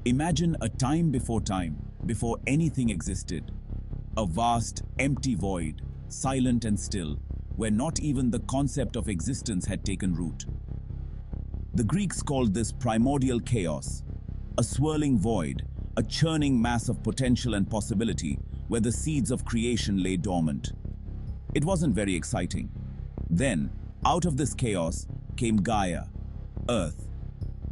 Imagine a time, before anything existed. A vast, empty void, silent and still, where not even the concept of existence had taken root. The Greeks called this primordial chaos, a swirling void, a churning mass of potential and possibility where the seeds of creation lay dormant. It wasn't very exciting. Then, out of this chaos, came Gaia, Earth.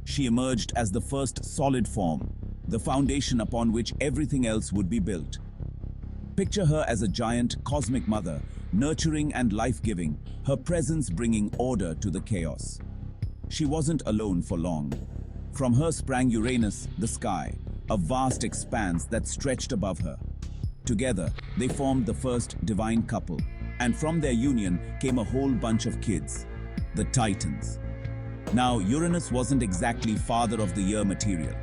She emerged as the first solid form, the foundation upon which everything else would be built. Picture her as a giant cosmic mother, nurturing and life-giving, her presence bringing order to the chaos. She wasn't alone for long. From her sprang Uranus, the sky, a vast expanse that stretched above her. Together, they formed the first divine couple, and from their union came a whole bunch of kids, the Titans. Now, Uranus wasn't exactly father of the year material.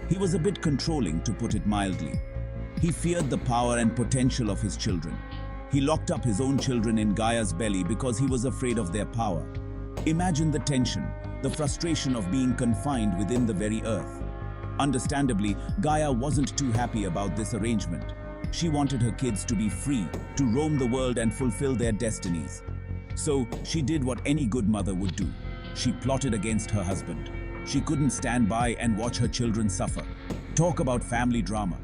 He was a bit controlling, to put it mildly. He feared the power and potential of his children. He locked up his own children in Gaia's belly because he was afraid of their power. Imagine the tension, the frustration of being confined within the very earth. Understandably, Gaia wasn't too happy about this arrangement. She wanted her kids to be free, to roam the world and fulfill their destinies. So she did what any good mother would do. She plotted against her husband. She couldn't stand by and watch her children suffer. Talk about family drama.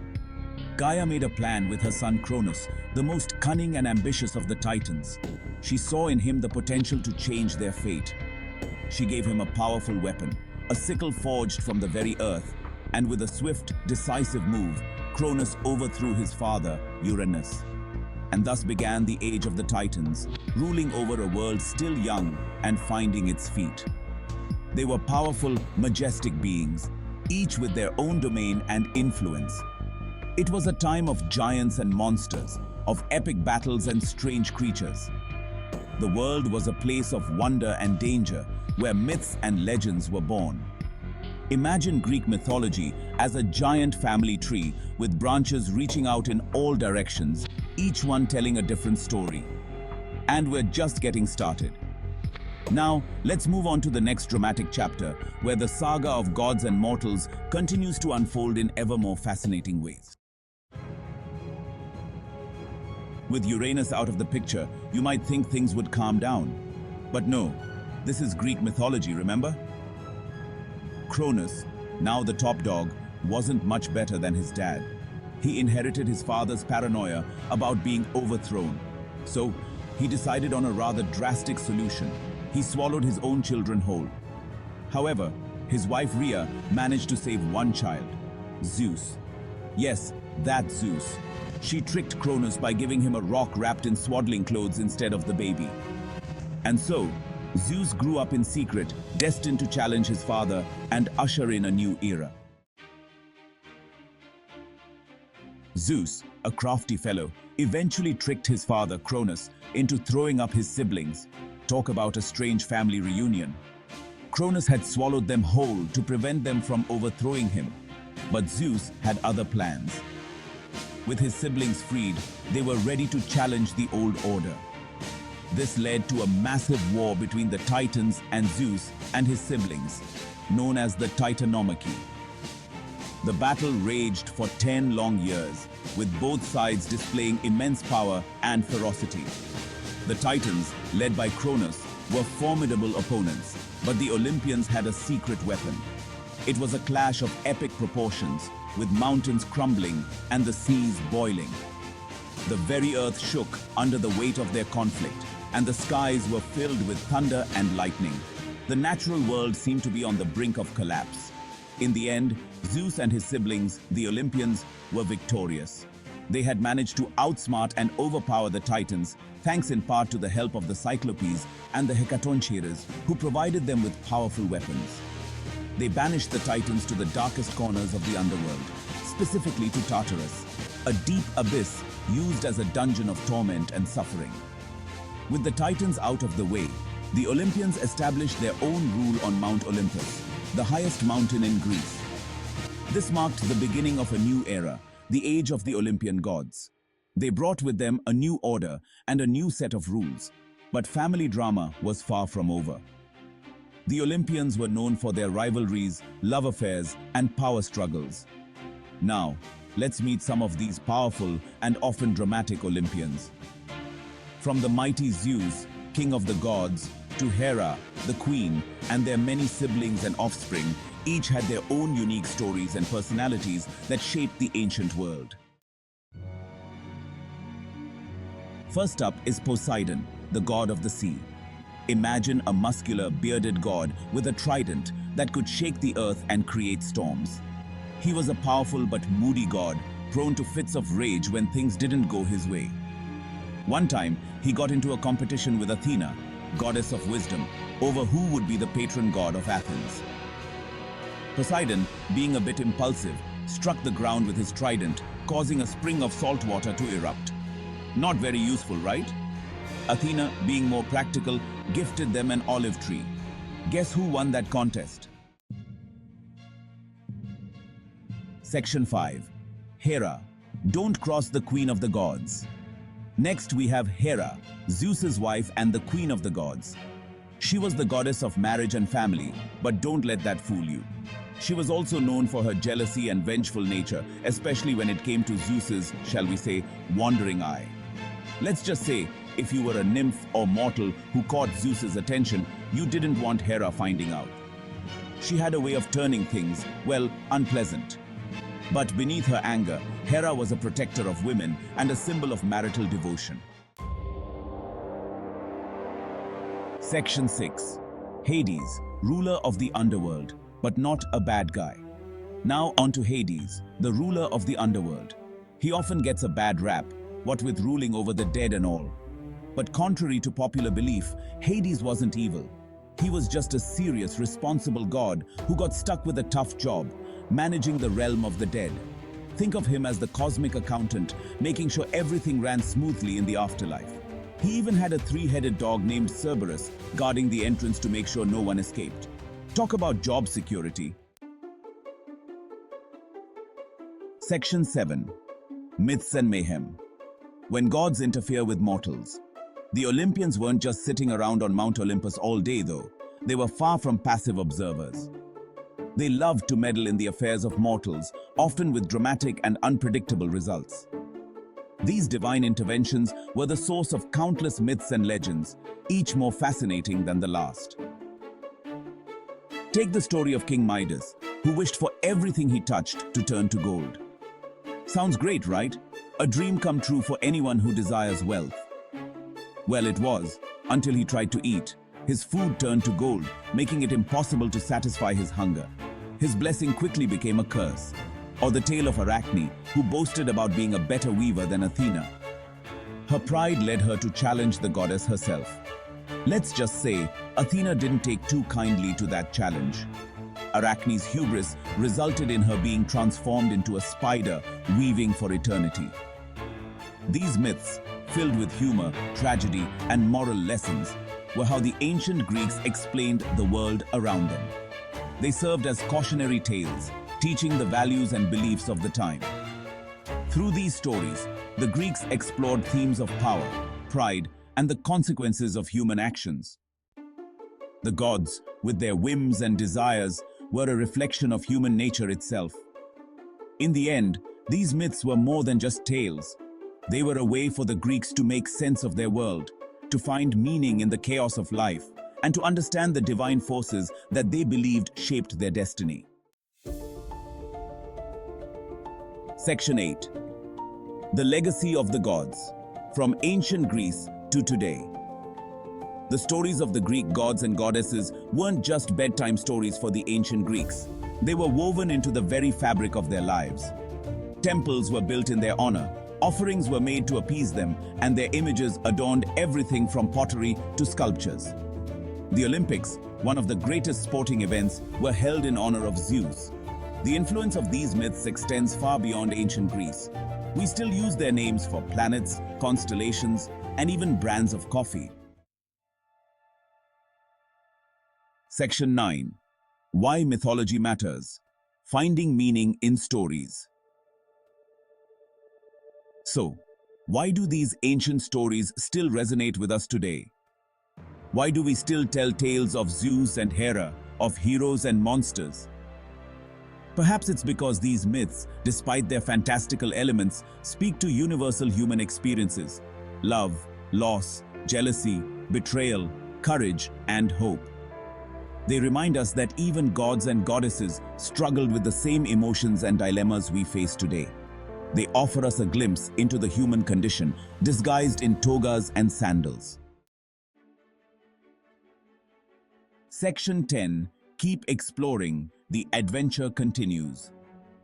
Gaia made a plan with her son Cronus, the most cunning and ambitious of the Titans. She saw in him the potential to change their fate. She gave him a powerful weapon, a sickle forged from the very earth, and with a swift, decisive move, Cronus overthrew his father, Uranus. And thus began the age of the Titans, ruling over a world still young and finding its feet. They were powerful, majestic beings, each with their own domain and influence. It was a time of giants and monsters, of epic battles and strange creatures. The world was a place of wonder and danger, where myths and legends were born. Imagine Greek mythology as a giant family tree with branches reaching out in all directions, each one telling a different story. And we're just getting started. Now, let's move on to the next dramatic chapter, where the saga of gods and mortals continues to unfold in ever more fascinating ways. With Uranus out of the picture, you might think things would calm down. But no, this is Greek mythology, remember? Cronus, now the top dog, wasn't much better than his dad. He inherited his father's paranoia about being overthrown. So, he decided on a rather drastic solution. He swallowed his own children whole. However, his wife Rhea managed to save one child, Zeus. Yes, that Zeus. She tricked Cronus by giving him a rock wrapped in swaddling clothes instead of the baby. And so, Zeus grew up in secret, destined to challenge his father and usher in a new era. Zeus, a crafty fellow, eventually tricked his father, Cronus, into throwing up his siblings. Talk about a strange family reunion. Cronus had swallowed them whole to prevent them from overthrowing him. But Zeus had other plans. With his siblings freed, they were ready to challenge the old order. This led to a massive war between the Titans and Zeus and his siblings, known as the Titanomachy. The battle raged for 10 long years, with both sides displaying immense power and ferocity. The Titans, led by Cronus, were formidable opponents, but the Olympians had a secret weapon. It was a clash of epic proportions, with mountains crumbling and the seas boiling. The very earth shook under the weight of their conflict, and the skies were filled with thunder and lightning. The natural world seemed to be on the brink of collapse. In the end, Zeus and his siblings, the Olympians, were victorious. They had managed to outsmart and overpower the Titans, thanks in part to the help of the Cyclopes and the Hecatoncheires, who provided them with powerful weapons. They banished the Titans to the darkest corners of the underworld, specifically to Tartarus, a deep abyss used as a dungeon of torment and suffering. With the Titans out of the way, the Olympians established their own rule on Mount Olympus, the highest mountain in Greece. This marked the beginning of a new era, the age of the Olympian gods. They brought with them a new order and a new set of rules, but family drama was far from over. The Olympians were known for their rivalries, love affairs, and power struggles. Now, let's meet some of these powerful and often dramatic Olympians. From the mighty Zeus, king of the gods, to Hera, the queen, and their many siblings and offspring, each had their own unique stories and personalities that shaped the ancient world. First up is Poseidon, the god of the sea. Imagine a muscular, bearded god with a trident that could shake the earth and create storms. He was a powerful but moody god, prone to fits of rage when things didn't go his way. One time, he got into a competition with Athena, goddess of wisdom, over who would be the patron god of Athens. Poseidon, being a bit impulsive, struck the ground with his trident, causing a spring of salt water to erupt. Not very useful, right? Athena, being more practical, gifted them an olive tree. Guess who won that contest? Section 5. Hera. Don't cross the queen of the gods. Next we have Hera, Zeus's wife and the queen of the gods. She was the goddess of marriage and family, but don't let that fool you. She was also known for her jealousy and vengeful nature, especially when it came to Zeus's, shall we say, wandering eye. Let's just say, if you were a nymph or mortal who caught Zeus's attention, you didn't want Hera finding out. She had a way of turning things, well, unpleasant. But beneath her anger, Hera was a protector of women and a symbol of marital devotion. Section 6. Hades, ruler of the underworld, but not a bad guy. Now on to Hades, the ruler of the underworld. He often gets a bad rap, what with ruling over the dead and all. But contrary to popular belief, Hades wasn't evil. He was just a serious, responsible god who got stuck with a tough job, managing the realm of the dead. Think of him as the cosmic accountant, making sure everything ran smoothly in the afterlife. He even had a three-headed dog named Cerberus guarding the entrance to make sure no one escaped. Talk about job security. Section 7. Myths and Mayhem. When gods interfere with mortals. The Olympians weren't just sitting around on Mount Olympus all day though. They were far from passive observers. They loved to meddle in the affairs of mortals, often with dramatic and unpredictable results. These divine interventions were the source of countless myths and legends, each more fascinating than the last. Take the story of King Midas, who wished for everything he touched to turn to gold. Sounds great, right? A dream come true for anyone who desires wealth. Well, it was, until he tried to eat. His food turned to gold, making it impossible to satisfy his hunger. His blessing quickly became a curse. Or the tale of Arachne, who boasted about being a better weaver than Athena. Her pride led her to challenge the goddess herself. Let's just say, Athena didn't take too kindly to that challenge. Arachne's hubris resulted in her being transformed into a spider weaving for eternity. These myths, filled with humor, tragedy, and moral lessons, were how the ancient Greeks explained the world around them. They served as cautionary tales, teaching the values and beliefs of the time. Through these stories, the Greeks explored themes of power, pride, and the consequences of human actions. The gods, with their whims and desires, were a reflection of human nature itself. In the end, these myths were more than just tales. They were a way for the Greeks to make sense of their world, to find meaning in the chaos of life, and to understand the divine forces that they believed shaped their destiny. Section 8. The legacy of the gods, from ancient Greece to today. The stories of the Greek gods and goddesses weren't just bedtime stories for the ancient Greeks. They were woven into the very fabric of their lives. Temples were built in their honor, offerings were made to appease them, and their images adorned everything from pottery to sculptures. The Olympics, one of the greatest sporting events, were held in honor of Zeus. The influence of these myths extends far beyond ancient Greece. We still use their names for planets, constellations, and even brands of coffee. Section 9. Why mythology matters. Finding meaning in stories. So, why do these ancient stories still resonate with us today? Why do we still tell tales of Zeus and Hera, of heroes and monsters? Perhaps it's because these myths, despite their fantastical elements, speak to universal human experiences: love, loss, jealousy, betrayal, courage, and hope. They remind us that even gods and goddesses struggled with the same emotions and dilemmas we face today. They offer us a glimpse into the human condition, disguised in togas and sandals. Section 10. Keep exploring. The adventure continues.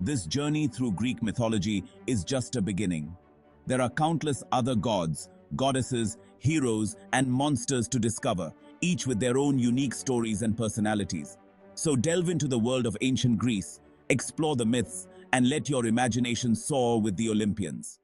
This journey through Greek mythology is just a beginning. There are countless other gods, goddesses, heroes, and monsters to discover, each with their own unique stories and personalities. So delve into the world of ancient Greece, explore the myths, and let your imagination soar with the Olympians.